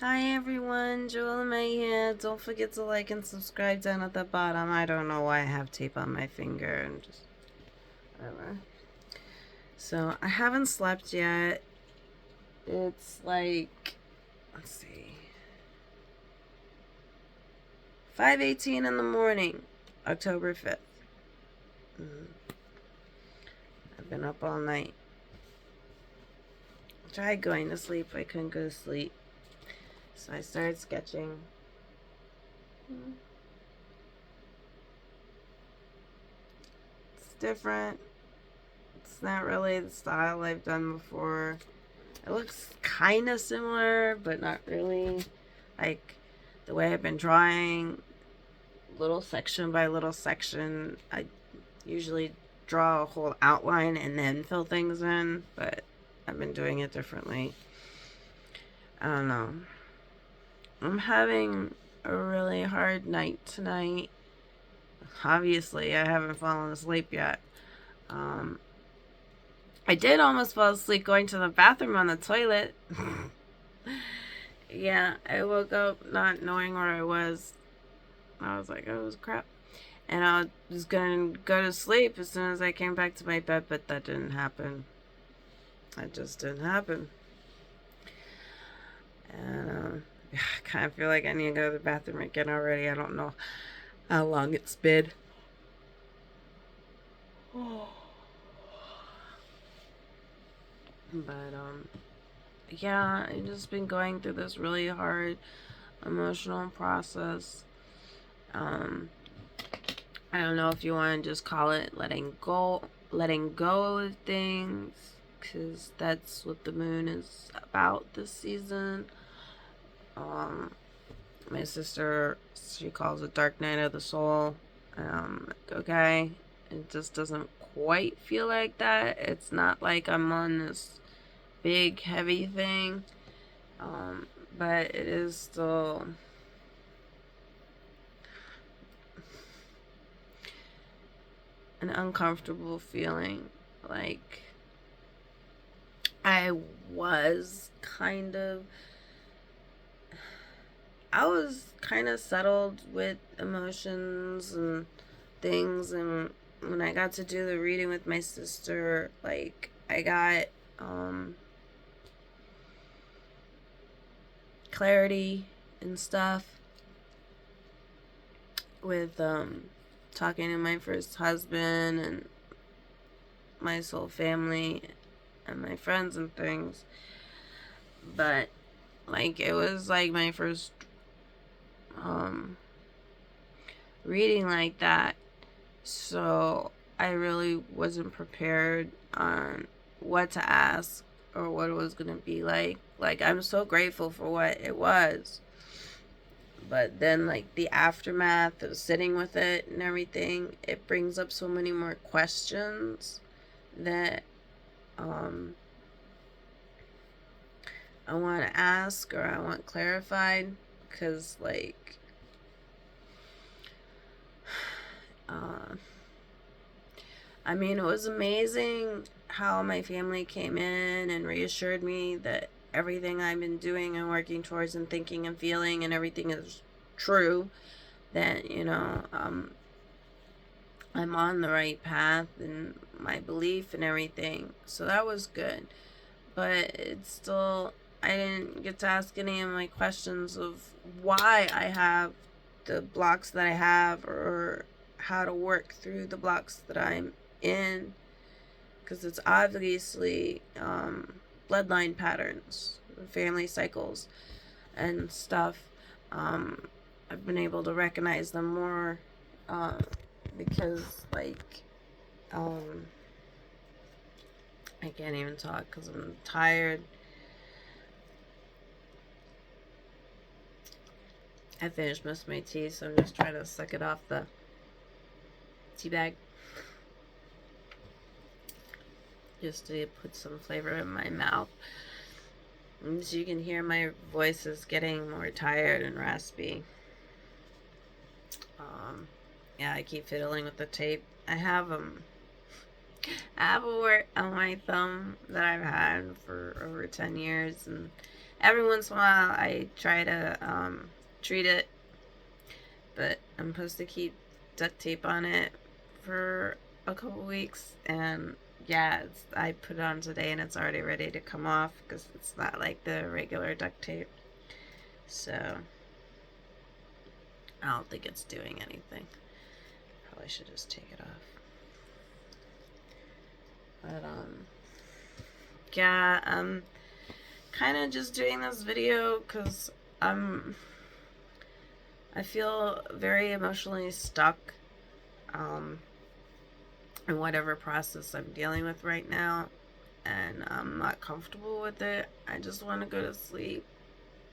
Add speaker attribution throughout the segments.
Speaker 1: Hi everyone, Joella May here. Don't forget to like and subscribe down at the bottom. I don't know why I have tape on my finger and just whatever. So I haven't slept yet. It's like, let's see, 5:18 in the morning, October 5th. I've been up all night. Tried going to sleep. I couldn't go to sleep. So I started sketching. It's different. It's not really the style I've done before. It looks kind of similar, but not really. Like the way I've been drawing, little section by little section. I usually draw a whole outline and then fill things in, but I've been doing it differently. I don't know. I'm having a really hard night tonight. Obviously, I haven't fallen asleep yet. I did almost fall asleep going to the bathroom on the toilet. Yeah, I woke up not knowing where I was. I was like, oh, crap. And I was going to go to sleep as soon as I came back to my bed, but that didn't happen. That just didn't happen. And I kind of feel like I need to go to the bathroom again already. I don't know how long it's been. But, yeah, I've just been going through this really hard emotional process. I don't know if you want to just call it letting go of things, because that's what the moon is about this season. My sister, she calls it dark night of the soul. Okay, it just doesn't quite feel like that. It's not like I'm on this big heavy thing, but it is still an uncomfortable feeling. Like, I was kind of I was kind of settled with emotions and things, and when I got to do the reading with my sister, like, I got clarity and stuff with talking to my first husband and my soul family and my friends and things. But like, it was like my first reading like that, so I really wasn't prepared on what to ask or what it was gonna be like. Like, I'm so grateful for what it was, but then, like, the aftermath of sitting with it and everything, it brings up so many more questions that I want to ask or I want clarified, because, like, I mean, it was amazing how my family came in and reassured me that everything I've been doing and working towards and thinking and feeling and everything is true. That, I'm on the right path and my belief and everything. So that was good. But it's still, I didn't get to ask any of my questions of why I have the blocks that I have, or how to work through the blocks that I'm in, because it's obviously bloodline patterns, family cycles, and stuff. I've been able to recognize them more because, like, I can't even talk because I'm tired. I finished most of my tea, so I'm just trying to suck it off the tea bag, just to put some flavor in my mouth. As you can hear, my voice is getting more tired and raspy. Yeah, I keep fiddling with the tape. I have a wart on my thumb that I've had for over 10 years, and every once in a while I try to treat it, but I'm supposed to keep duct tape on it for a couple weeks, and yeah, I put it on today and it's already ready to come off because it's not like the regular duct tape. So I don't think it's doing anything. Probably should just take it off. But yeah, I'm kind of just doing this video because I feel very emotionally stuck in whatever process I'm dealing with right now, and I'm not comfortable with it. I just want to go to sleep,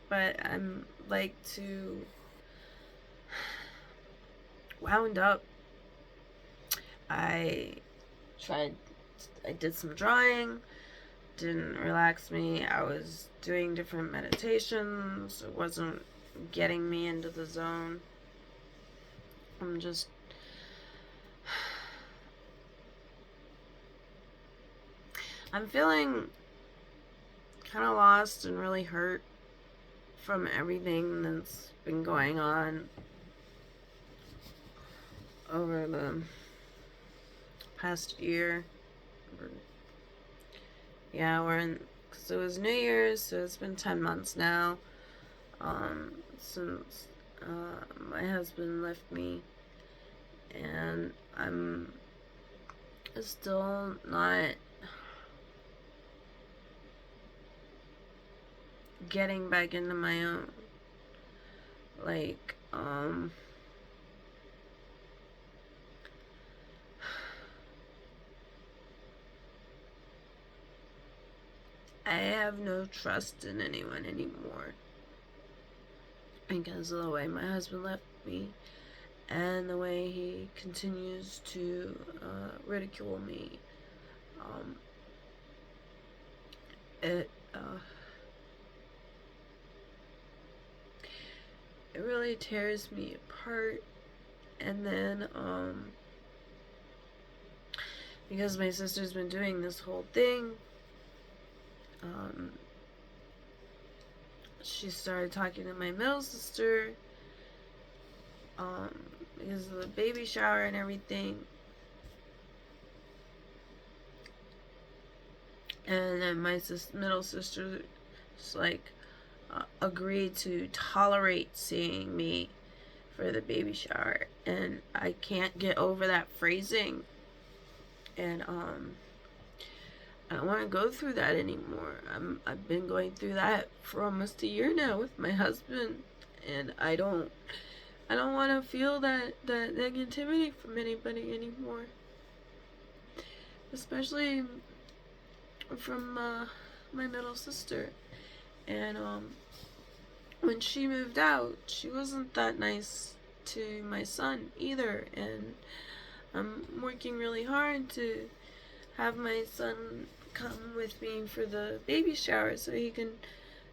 Speaker 1: but I'm like too wound up. I did some drawing, didn't relax me. I was doing different meditations. It wasn't getting me into the zone. I'm feeling kind of lost and really hurt from everything that's been going on over the past year. Yeah, because it was New Year's, so it's been 10 months now since my husband left me, and I'm still not getting back into my own. Like, I have no trust in anyone anymore because of the way my husband left me and the way he continues to ridicule me. It really tears me apart. And then because my sister's been doing this whole thing, she started talking to my middle sister because of the baby shower and everything. And then my middle sister like agreed to tolerate seeing me for the baby shower, and I can't get over that phrasing. And I don't want to go through that anymore. I've been going through that for almost a year now with my husband, and I don't want to feel that negativity from anybody anymore, especially from my middle sister. And when she moved out, she wasn't that nice to my son either, and I'm working really hard to have my son come with me for the baby shower so he can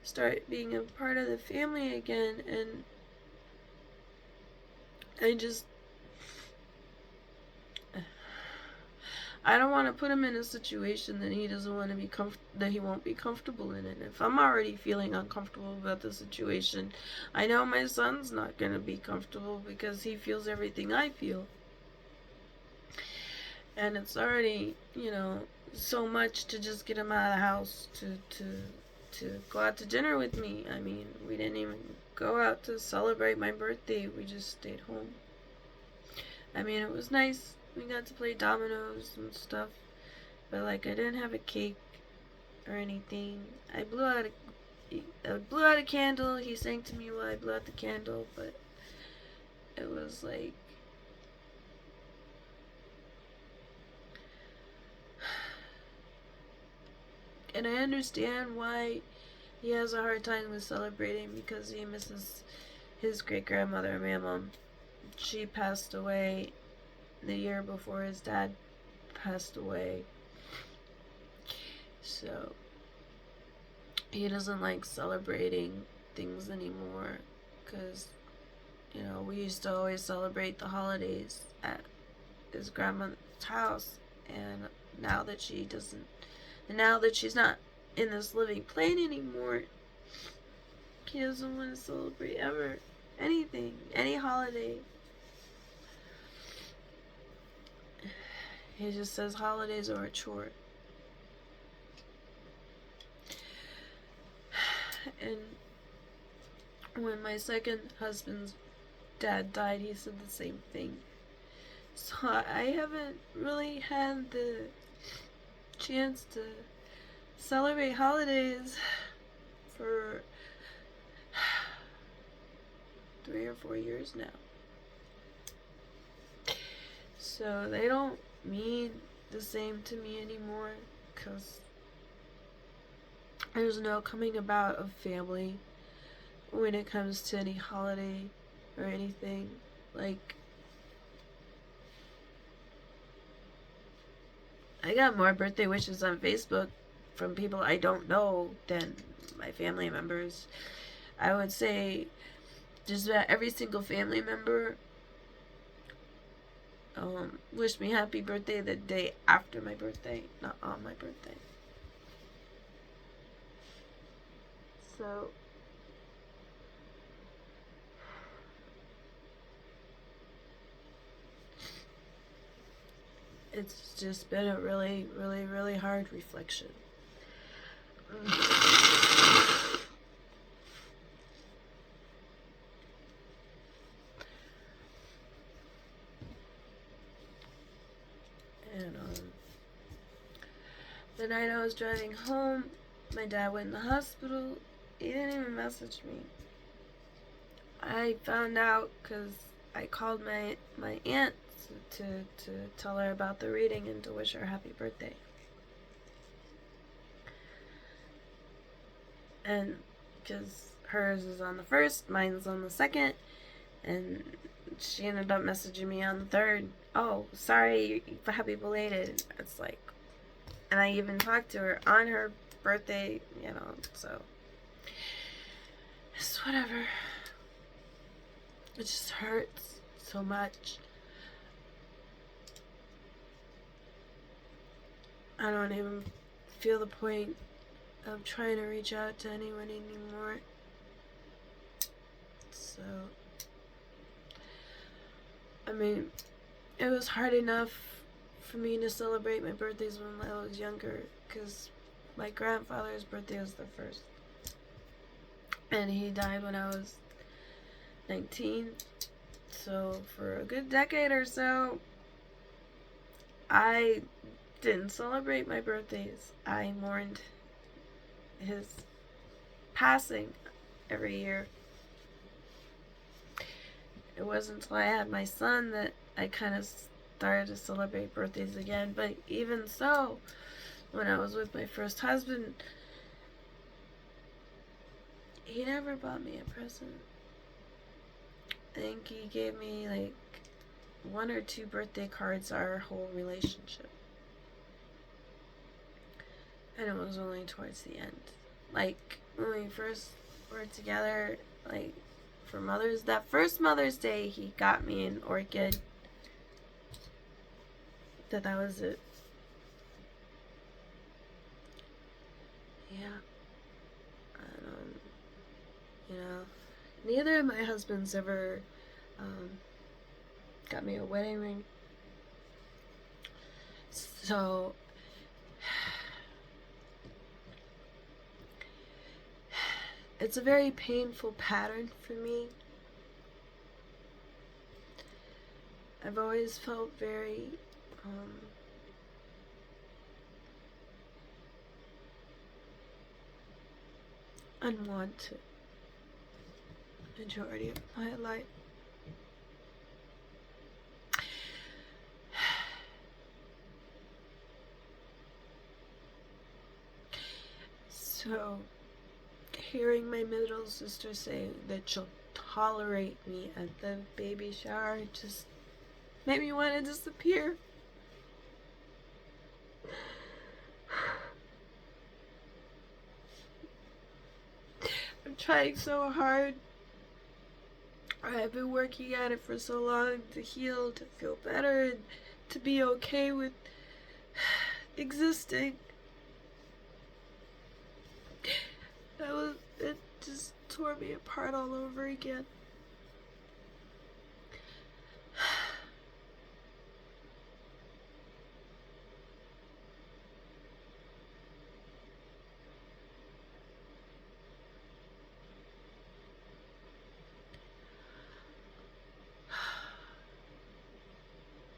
Speaker 1: start being a part of the family again. And I don't want to put him in a situation that he doesn't want to be that he won't be comfortable in it. If I'm already feeling uncomfortable about the situation, I know my son's not going to be comfortable because he feels everything I feel. And it's already, so much to just get him out of the house to go out to dinner with me. I mean, we didn't even go out to celebrate my birthday. We just stayed home. I mean, it was nice. We got to play dominoes and stuff, but like, I didn't have a cake or anything. I blew out a candle. He sang to me while I blew out the candle, but it was like, and I understand why he has a hard time with celebrating, because he misses his great-grandmother, my mom. She passed away the year before his dad passed away. So he doesn't like celebrating things anymore, because we used to always celebrate the holidays at his grandma's house, and now that she's not in this living plane anymore, He doesn't want to celebrate ever. Anything. Any holiday. He just says holidays are a chore. And when my second husband's dad died, he said the same thing. So I haven't really had the chance to celebrate holidays for 3 or 4 years now. So they don't mean the same to me anymore, because there's no coming about of family when it comes to any holiday or anything. Like, I got more birthday wishes on Facebook from people I don't know than my family members. I would say just about every single family member wished me happy birthday the day after my birthday, not on my birthday. So it's just been a really, really, really hard reflection. And the night I was driving home, my dad went in the hospital. He didn't even message me. I found out because I called my aunt to tell her about the reading and to wish her happy birthday. And because hers is on the 1st, mine's on the 2nd, and she ended up messaging me on the 3rd. Oh, sorry, happy belated. It's like, and I even talked to her on her birthday, so it's whatever. It just hurts so much. I don't even feel the point of trying to reach out to anyone anymore. So, I mean, it was hard enough for me to celebrate my birthdays when I was younger, because my grandfather's birthday was the 1st. And he died when I was 19. So for a good decade or so, I didn't celebrate my birthdays. I mourned his passing every year. It wasn't until I had my son that I kind of started to celebrate birthdays again. But even so, when I was with my first husband, he never bought me a present. I think he gave me like 1 or 2 birthday cards our whole relationship. And it was only towards the end. Like, when we first were together, like, for that first Mother's Day, he got me an orchid. That was it. Yeah. Neither of my husbands ever got me a wedding ring. So it's a very painful pattern for me. I've always felt very unwanted majority of my life. So, hearing my middle sister say that she'll tolerate me at the baby shower just made me want to disappear. I'm trying so hard. I've been working at it for so long to heal, to feel better, and to be okay with existing. It just tore me apart all over again.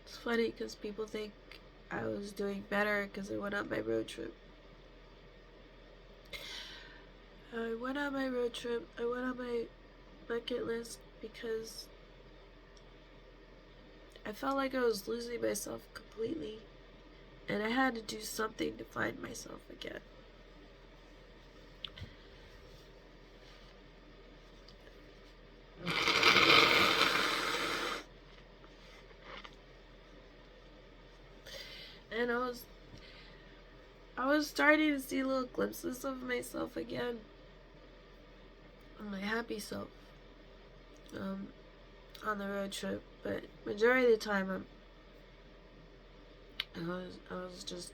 Speaker 1: It's funny because people think I was doing better because I went on my road trip. I went on my road trip. I went on my bucket list because I felt like I was losing myself completely, and I had to do something to find myself again. And I was starting to see little glimpses of myself again, my happy self, on the road trip. But majority of the time, I was just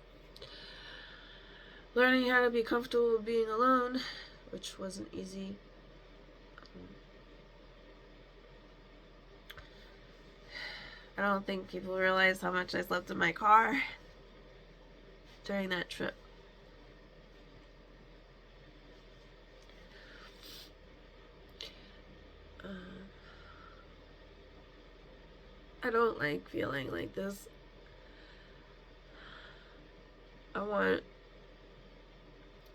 Speaker 1: learning how to be comfortable with being alone, which wasn't easy. I don't think people realize how much I slept in my car during that trip. I don't like feeling like this. I want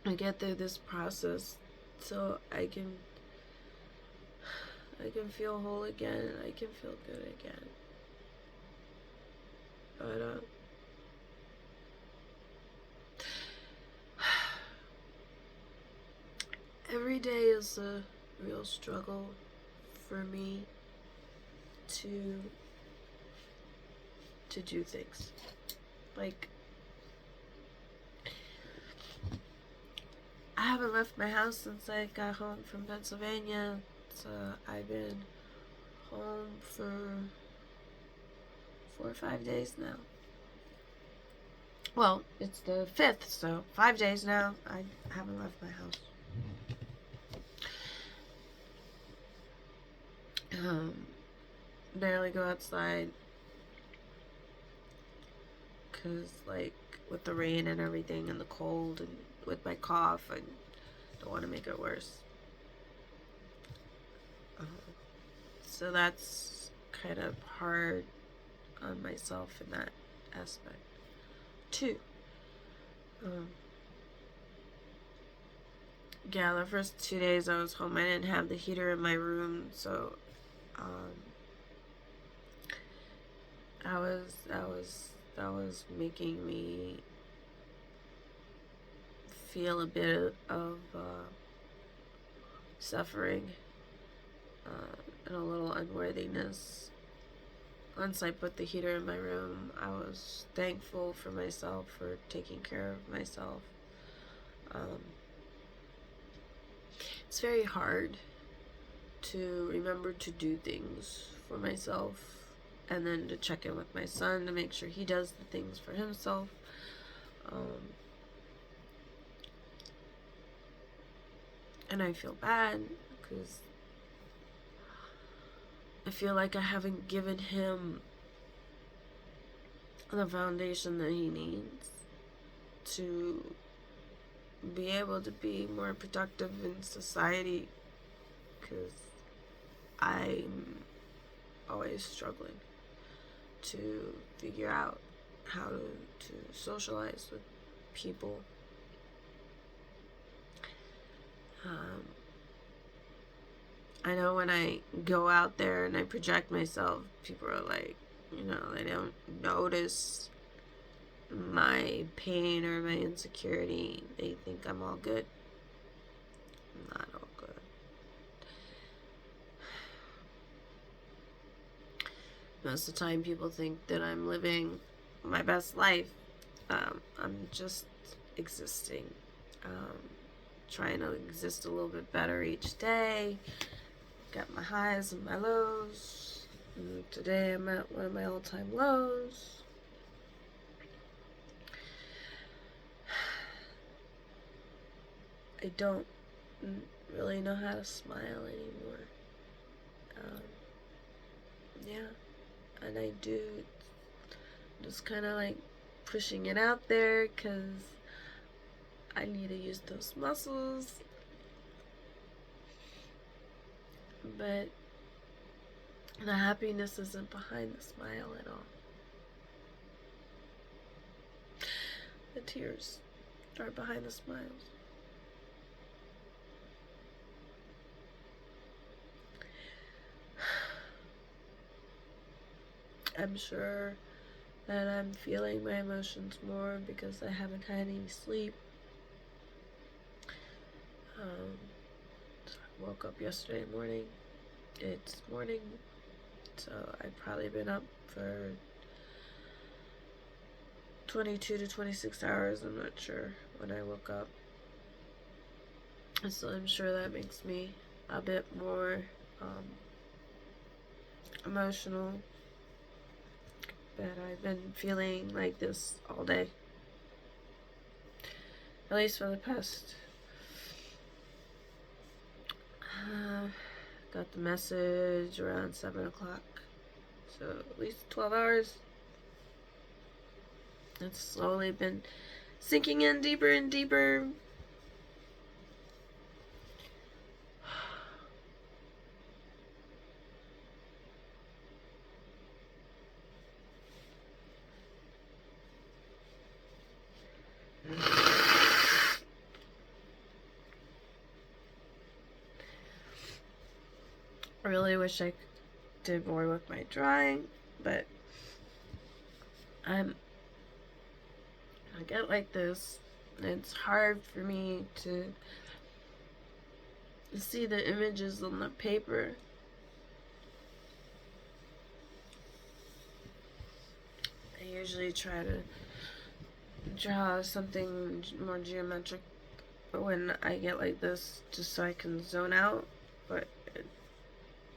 Speaker 1: to get through this process so I can feel whole again. I can feel good again. But every day is a real struggle for me to do things. Like, I haven't left my house since I got home from Pennsylvania. So I've been home for 4 or 5 days now. Well, it's the 5th, so 5 days now. I haven't left my house. Barely go outside. Because, like, with the rain and everything and the cold and with my cough, I don't want to make it worse. So that's kind of hard on myself in that aspect too. Yeah, the first 2 days I was home, I didn't have the heater in my room, so that was making me feel a bit of suffering and a little unworthiness. Once I put the heater in my room, I was thankful for myself for taking care of myself. It's very hard to remember to do things for myself and then to check in with my son to make sure he does the things for himself. And I feel bad because I feel like I haven't given him the foundation that he needs to be able to be more productive in society, because I'm always struggling to figure out how to socialize with people. I know when I go out there and I project myself, people are like, they don't notice my pain or my insecurity. They think I'm all good. I'm not all good. Most of the time people think that I'm living my best life. I'm just existing. Trying to exist a little bit better each day. Got my highs and my lows. And today I'm at one of my all-time lows. I don't really know how to smile anymore. Um, yeah, and I do just kind of like pushing it out there because I need to use those muscles. But the happiness isn't behind the smile at all. The tears are behind the smiles. I'm sure that I'm feeling my emotions more because I haven't had any sleep. I woke up yesterday morning. It's morning, so I've probably been up for 22 to 26 hours. I'm not sure when I woke up. So I'm sure that makes me a bit more emotional. But I've been feeling like this all day. At least for the past got the message around 7 o'clock. So at least 12 hours. It's slowly been sinking in deeper and deeper. I really wish I did more with my drawing, but I get like this, and it's hard for me to see the images on the paper. I usually try to draw something more geometric when I get like this, just so I can zone out, but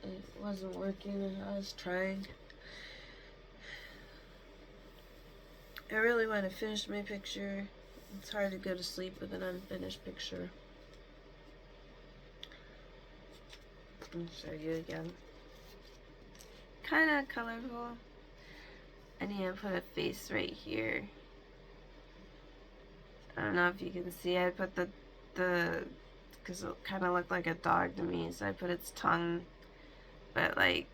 Speaker 1: it wasn't working. I was trying. I really want to finish my picture. It's hard to go to sleep with an unfinished picture. I'll show you again. Kind of colorful. I need to put a face right here. I don't know if you can see. I put the because it kind of looked like a dog to me, so I put its tongue. But like,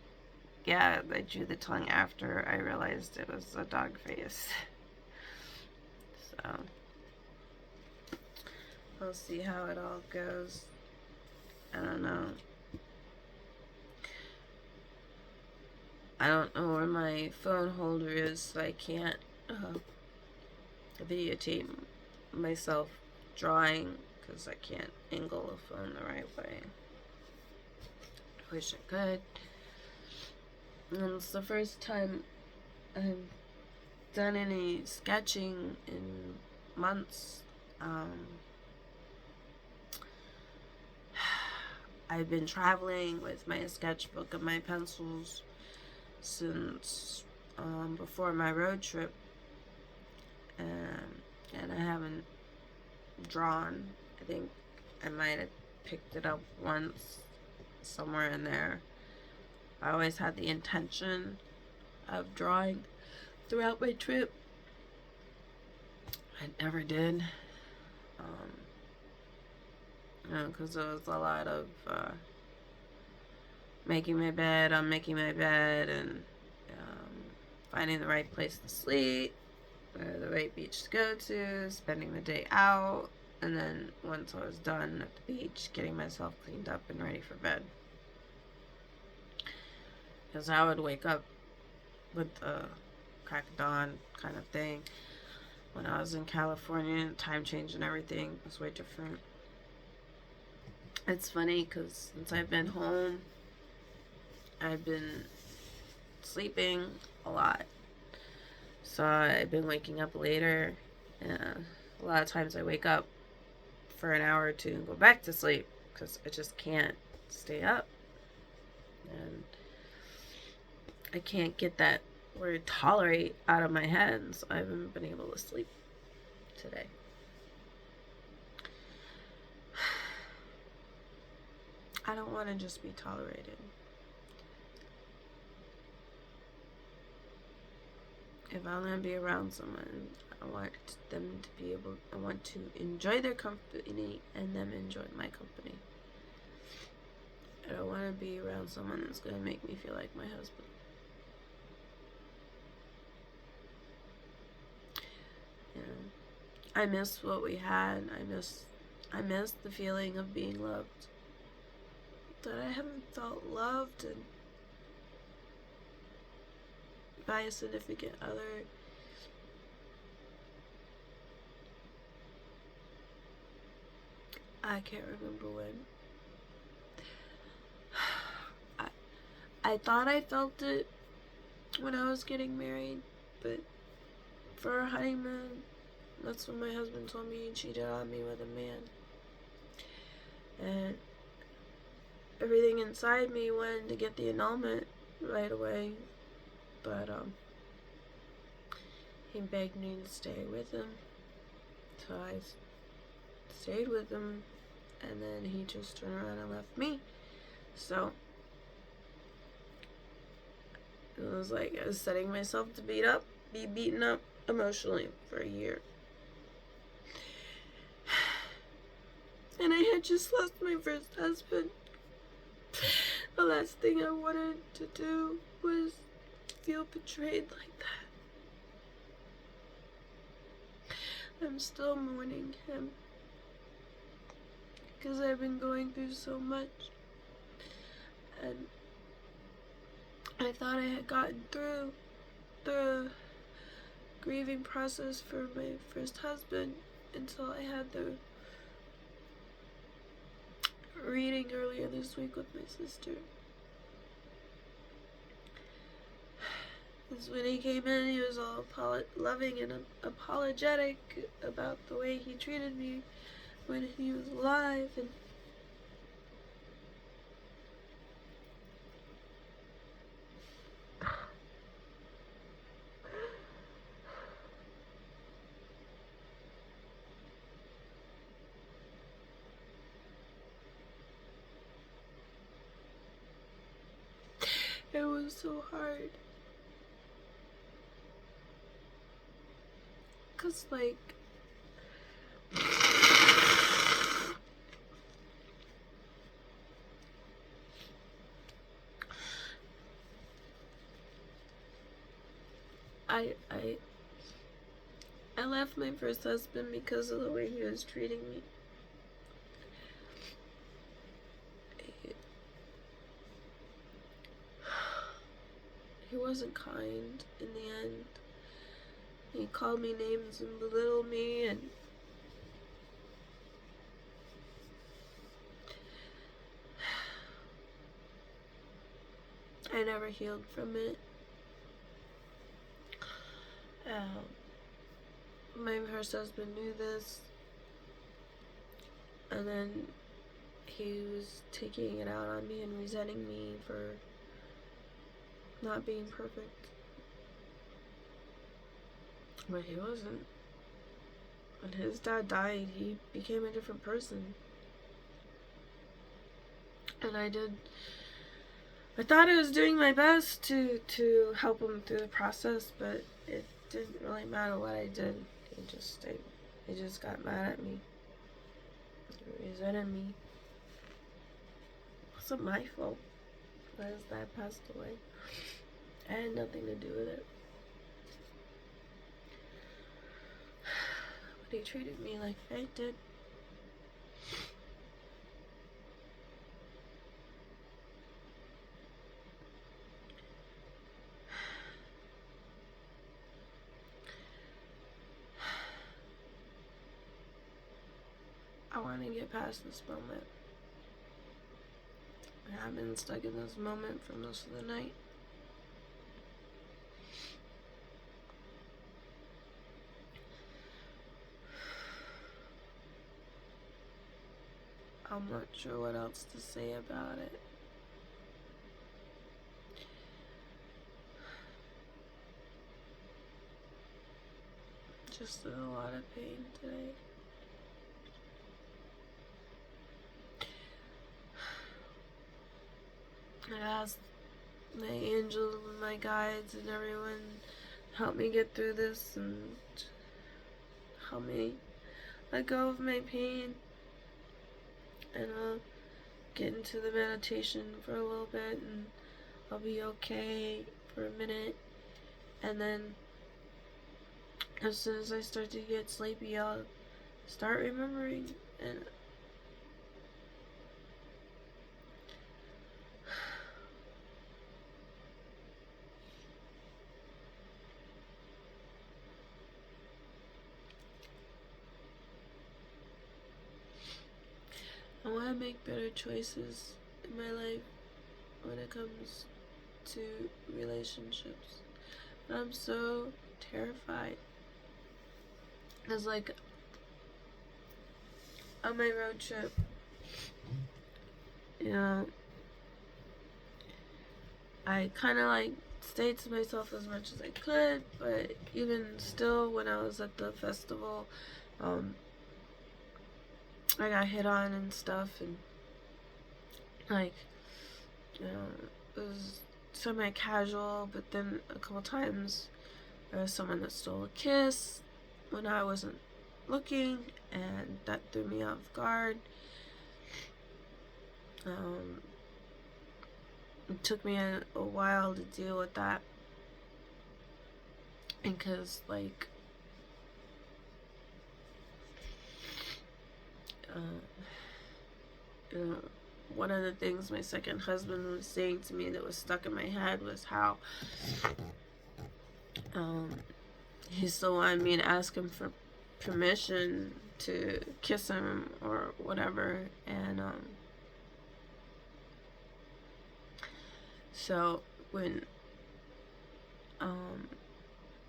Speaker 1: yeah, I drew the tongue after I realized it was a dog face. So we'll see how it all goes. I don't know. I don't know where my phone holder is, so I can't videotape myself drawing because I can't angle the phone the right way. I wish I could. And it's the first time I've done any sketching in months. I've been traveling with my sketchbook and my pencils since before my road trip, and I haven't drawn. I think I might have picked it up once somewhere in there. I always had the intention of drawing throughout my trip. I never did. Because there was a lot of making my bed, unmaking my bed, and finding the right place to sleep, or the right beach to go to, spending the day out, and then once I was done at the beach, getting myself cleaned up and ready for bed. Because I would wake up with the crack of dawn kind of thing. When I was in California, time change and everything was way different. It's funny because since I've been home, I've been sleeping a lot. So I've been waking up later. A lot of times I wake up for an hour or two and go back to sleep because I just can't stay up. And I can't get that word tolerate out of my head, so I haven't been able to sleep today. I don't want to just be tolerated. If I'm going to be around someone, I want them to be able, I want to enjoy their company and them enjoy my company. I don't want to be around someone that's going to make me feel like my husband. You know, I miss what we had. I miss the feeling of being loved. That I haven't felt loved and by a significant other. I can't remember when. I thought I felt it when I was getting married, but for our honeymoon, that's when my husband told me he cheated on me with a man. And everything inside me wanted to get the annulment right away, but he begged me to stay with him, so I stayed with him, and then he just turned around and left me. So it was like I was setting myself to be beaten up emotionally for a year. And I had just lost my first husband. The last thing I wanted to do was feel betrayed like that. I'm still mourning him because I've been going through so much, and I thought I had gotten through the grieving process for my first husband until I had the reading earlier this week with my sister. Because when he came in, he was all loving and apologetic about the way he treated me when he was alive, and it was so hard. Cause like I left my first husband because of the way he was treating me. He wasn't kind in the end. He called me names and belittled me, and I never healed from it. My first husband knew this, and then he was taking it out on me and resenting me for not being perfect. But he wasn't. When his dad died, he became a different person. And I thought I was doing my best to help him through the process, but it didn't really matter what I did. He just got mad at me. He resented me. It wasn't my fault that his dad passed away. I had nothing to do with it. But he treated me like I did. I want to get past this moment. I've been stuck in this moment for most of the night. I'm not sure what else to say about it. Just in a lot of pain today. I asked my angels and my guides and everyone help me get through this and help me let go of my pain. And I'll get into the meditation for a little bit and I'll be okay for a minute. And then as soon as I start to get sleepy, I'll start remembering. And I want to make better choices in my life when it comes to relationships. And I'm so terrified. Because, like, on my road trip, you know, I kind of, like, stayed to myself as much as I could, but even still, when I was at the festival, I got hit on and stuff, and, like, you know, it was semi-casual, but then a couple times there was someone that stole a kiss when I wasn't looking, and that threw me off guard. It took me a while to deal with that, and because, like, you know, one of the things my second husband was saying to me that was stuck in my head was how he still wanted me to ask him for permission to kiss him or whatever, and so when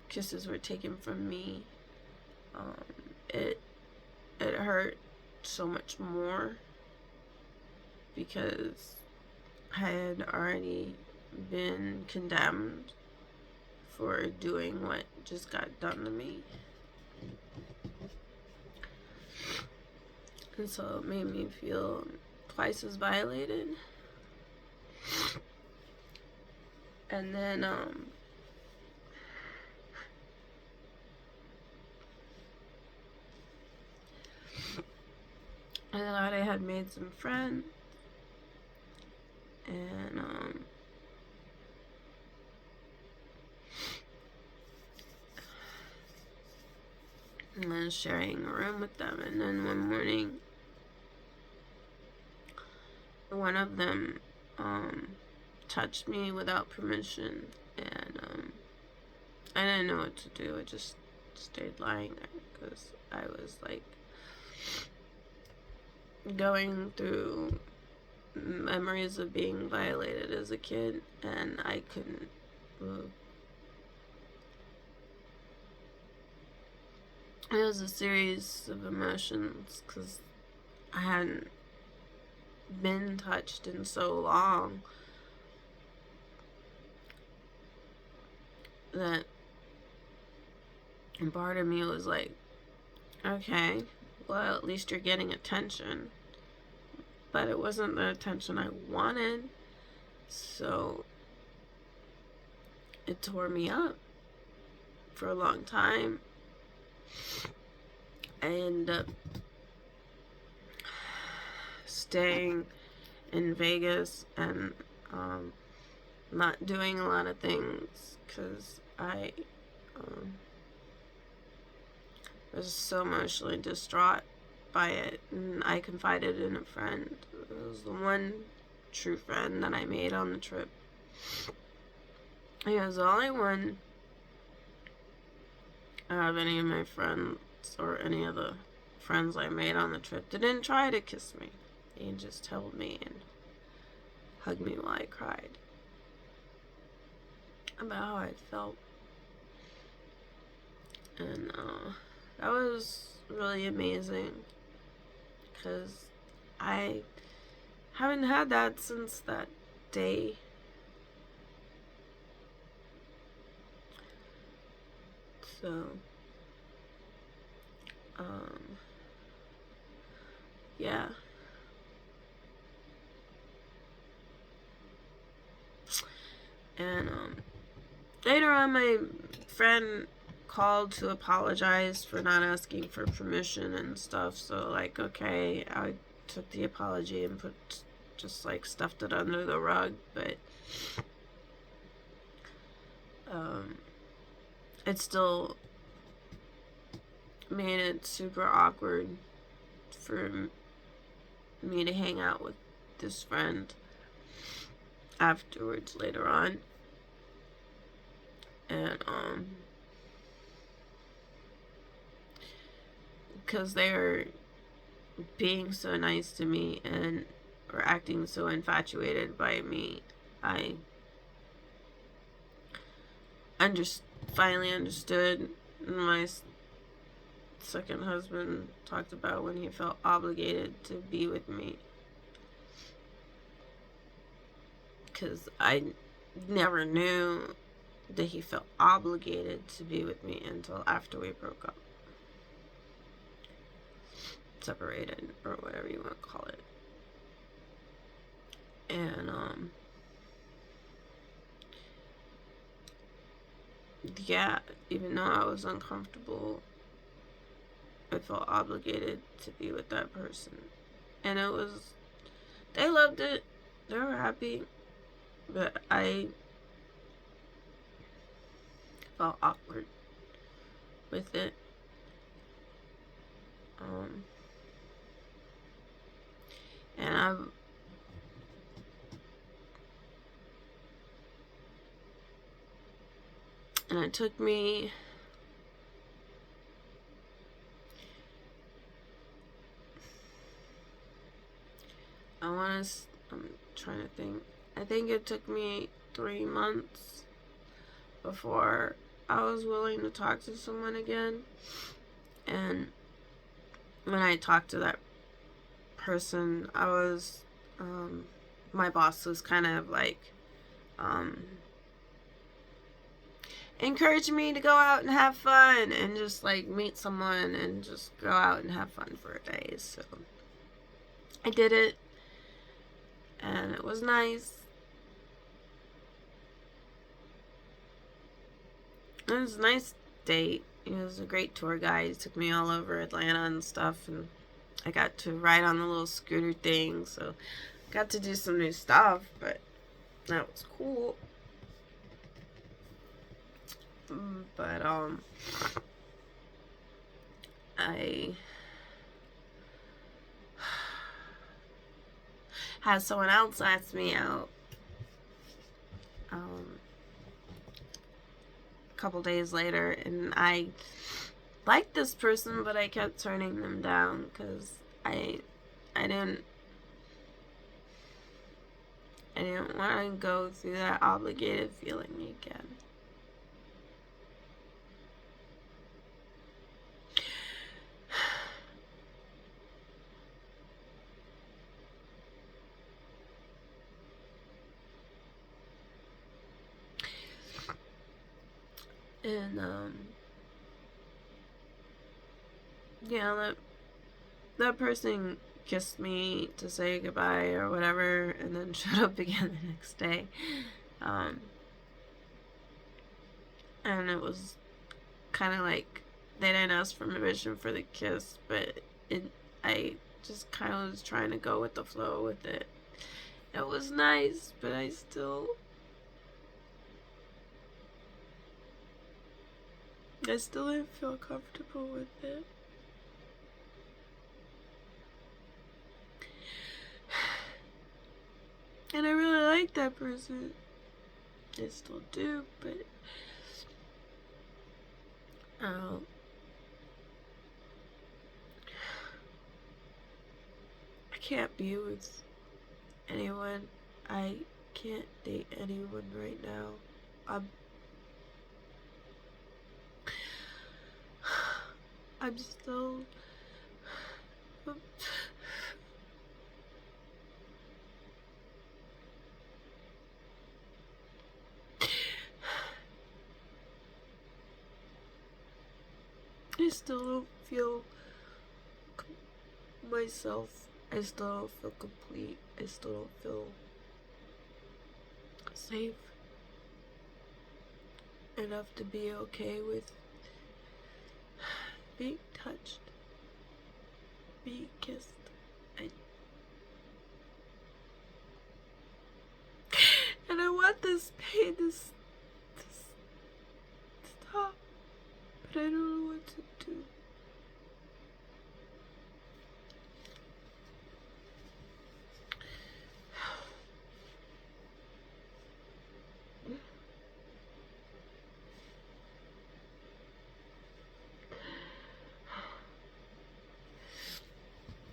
Speaker 1: kisses were taken from me, it hurt so much more because I had already been condemned for doing what just got done to me. And so it made me feel twice as violated. And then I thought I had made some friends, and I was sharing a room with them, and then one morning one of them touched me without permission, and I didn't know what to do. I just stayed lying there because I was, like, going through memories of being violated as a kid, and I couldn't move. It was a series of emotions because I hadn't been touched in so long that part of me was like, okay, well, at least you're getting attention. But it wasn't the attention I wanted, so it tore me up for a long time. I ended up staying in Vegas and not doing a lot of things because I was so emotionally distraught by it, and I confided in a friend. It was the one true friend that I made on the trip. He was the only one out of any of my friends or any of the friends I made on the trip that didn't try to kiss me. He just held me and hugged me while I cried about how I felt. And that was really amazing because I haven't had that since that day. So, yeah. And later on, my friend called to apologize for not asking for permission and stuff. So, like, okay, I took the apology and just like stuffed it under the rug. But it still made it super awkward for me to hang out with this friend afterwards later on. And because they're being so nice to me and or acting so infatuated by me, I finally understood. My second husband talked about when he felt obligated to be with me, because I never knew that he felt obligated to be with me until after we broke up, separated, or whatever you want to call it. And yeah, even though I was uncomfortable, I felt obligated to be with that person. And they loved it, they were happy, but I felt awkward with it. And it took me I'm trying to think. I think it took me 3 months before I was willing to talk to someone again. And when I talked to that person, I was, my boss was kind of like, encouraging me to go out and have fun and just like meet someone and just go out and have fun for a day. So I did it, and it was nice. It was a nice date. He was a great tour guide. He took me all over Atlanta and stuff, and I got to ride on the little scooter thing, so I got to do some new stuff, but that was cool. But I had someone else ask me out a couple days later, and I liked this person, but I kept turning them down because I didn't want to go through that obligated feeling again. And yeah, that person kissed me to say goodbye or whatever, and then showed up again the next day. And it was kind of like they didn't ask for permission for the kiss, but I just kind of was trying to go with the flow with it. It was nice, but I still didn't feel comfortable with it. And I really like that person. I still do, but I can't be with anyone. I can't date anyone right now. I'm still I still don't feel myself. I still don't feel complete. I still don't feel safe. enough to be okay with being touched, being kissed. And I want this pain to stop, but I don't know what to do.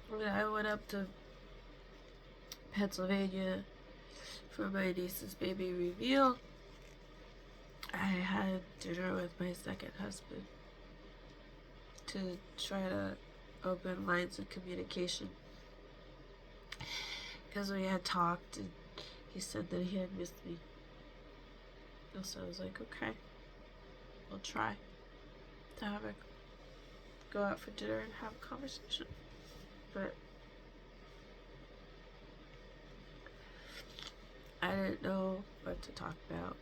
Speaker 1: When I went up to Pennsylvania for my niece's baby reveal, I had dinner with my second husband to try to open lines of communication, because we had talked and he said that he had missed me. And so I was like, okay, we'll try to go out for dinner and have a conversation. But I didn't know what to talk about.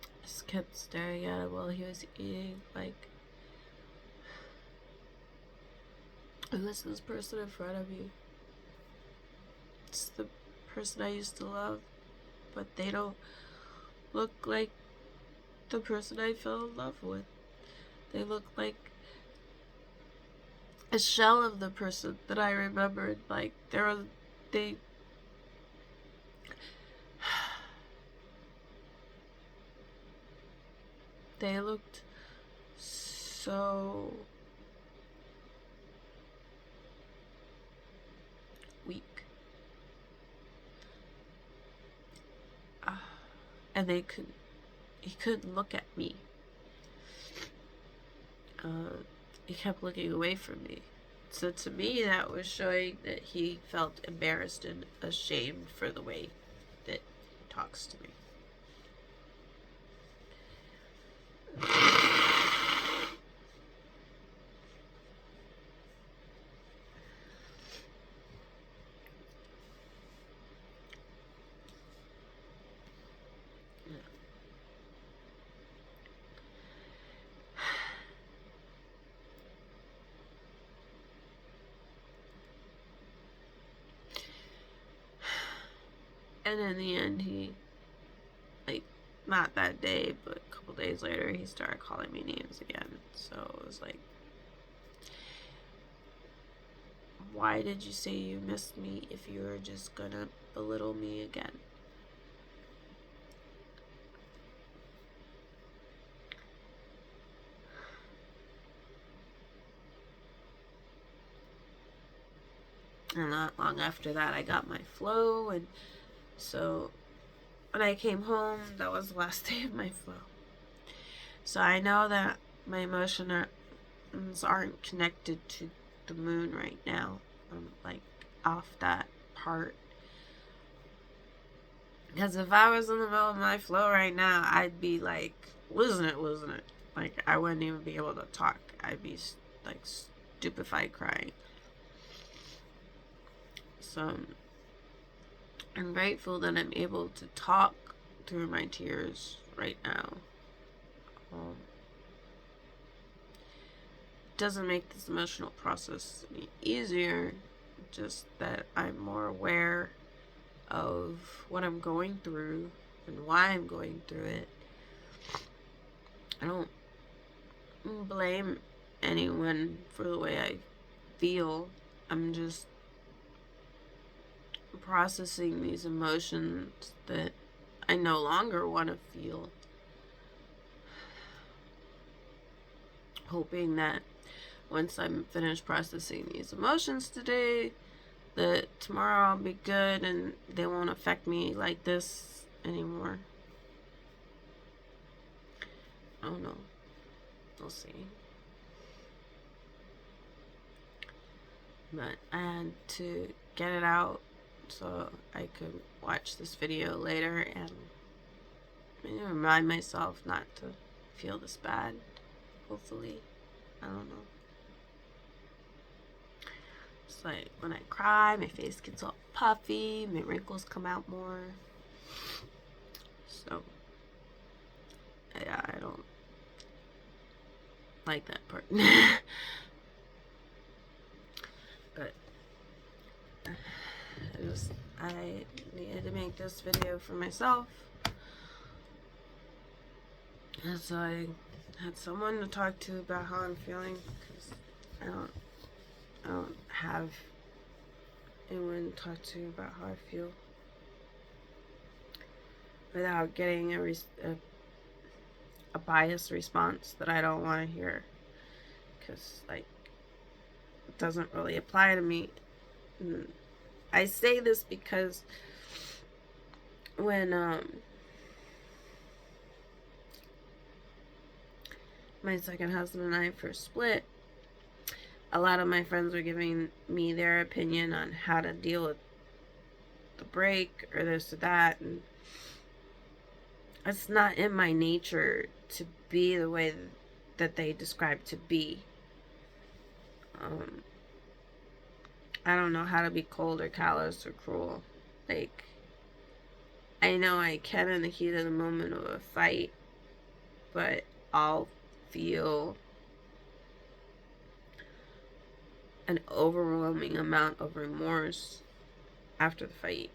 Speaker 1: I just kept staring at him while he was eating, like, who is this person in front of you? It's the person I used to love, but they don't look like the person I fell in love with. They look like a shell of the person that I remembered. Like, they looked so weak. And he couldn't look at me. He kept looking away from me. So to me, that was showing that he felt embarrassed and ashamed for the way that he talks to me. And in the end, he, like, not that day, but a couple days later, he started calling me names again. So it was like, why did you say you missed me if you were just gonna belittle me again? And not long after that, I got my flow, and so when I came home, that was the last day of my flow. So I know that my emotions aren't connected to the moon right now. I'm like off that part. Because if I was in the middle of my flow right now, I'd be like losing it. Like, I wouldn't even be able to talk. I'd be like stupefied crying. So I'm grateful that I'm able to talk through my tears right now. It doesn't make this emotional process any easier, just that I'm more aware of what I'm going through and why I'm going through it. I don't blame anyone for the way I feel. I'm just processing these emotions that I no longer want to feel. Hoping that once I'm finished processing these emotions today, that tomorrow I'll be good and they won't affect me like this anymore. I don't know. We'll see. But I had to get it out so I could watch this video later and remind myself not to feel this bad. Hopefully. I don't know. It's like when I cry, my face gets all puffy, my wrinkles come out more. So like that part. But I needed to make this video for myself, and so I had someone to talk to about how I'm feeling, because I don't have anyone to talk to about how I feel without getting a biased response that I don't want to hear, because like it doesn't really apply to me. And I say this because when my second husband and I first split, a lot of my friends were giving me their opinion on how to deal with the break or this or that, and it's not in my nature to be the way that they describe to be. I don't know how to be cold or callous or cruel. Like, I know I can in the heat of the moment of a fight, but I'll feel an overwhelming amount of remorse after the fight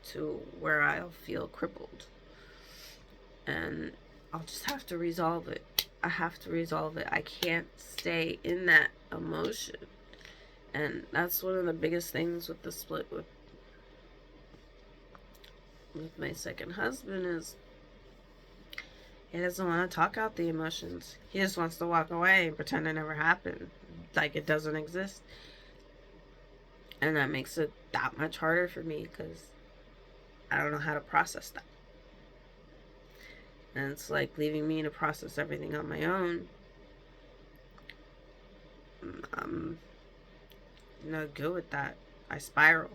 Speaker 1: to where I'll feel crippled. And I'll just have to resolve it. I have to resolve it. I can't stay in that emotion. And that's one of the biggest things with the split with my second husband is he doesn't want to talk out the emotions. He just wants to walk away and pretend it never happened, like it doesn't exist. And that makes it that much harder for me because I don't know how to process that. And it's like leaving me to process everything on my own. I'm not good with that. I spiral.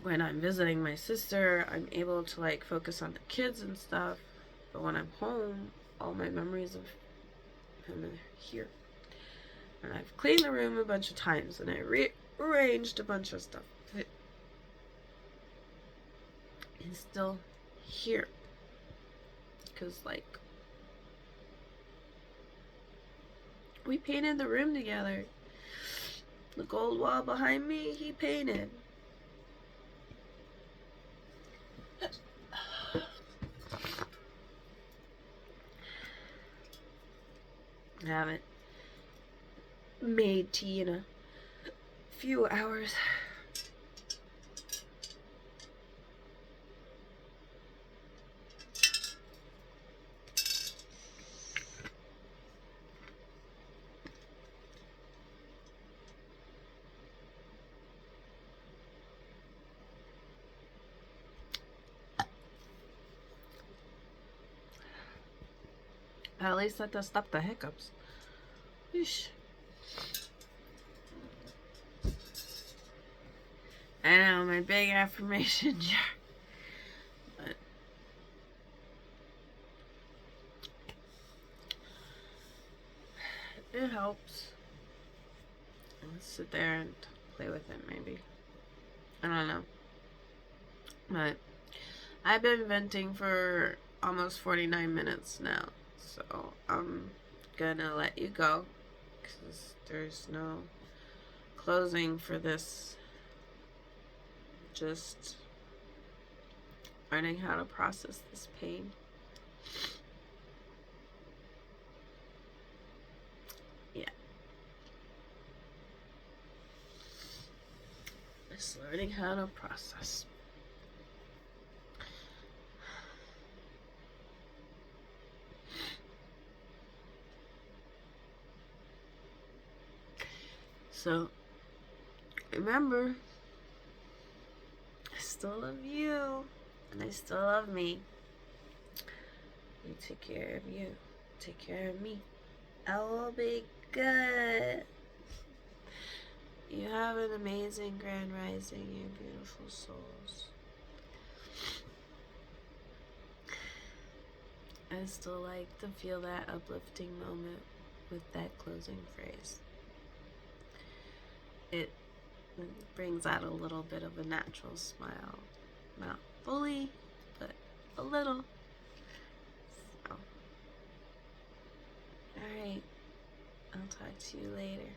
Speaker 1: When I'm visiting my sister, I'm able to like focus on the kids and stuff. But when I'm home, all my memories of him are here. And I've cleaned the room a bunch of times and I rearranged a bunch of stuff. He's still here. Because like, we painted the room together. The gold wall behind me, he painted. I haven't made tea in a few hours. At least that does stop the hiccups. Eesh. I know, my big affirmation jar. But it helps. Let's sit there and play with it, maybe. I don't know. But I've been venting for almost 49 minutes now. So I'm gonna let you go because there's no closing for this. Just learning how to process this pain. Yeah. Just learning how to process. So, remember, I still love you, and I still love me. You take care of you. Take care of me. I will be good. You have an amazing grand rising, you beautiful souls. I still like to feel that uplifting moment with that closing phrase. It brings out a little bit of a natural smile. Not fully, but a little. So, alright. I'll talk to you later.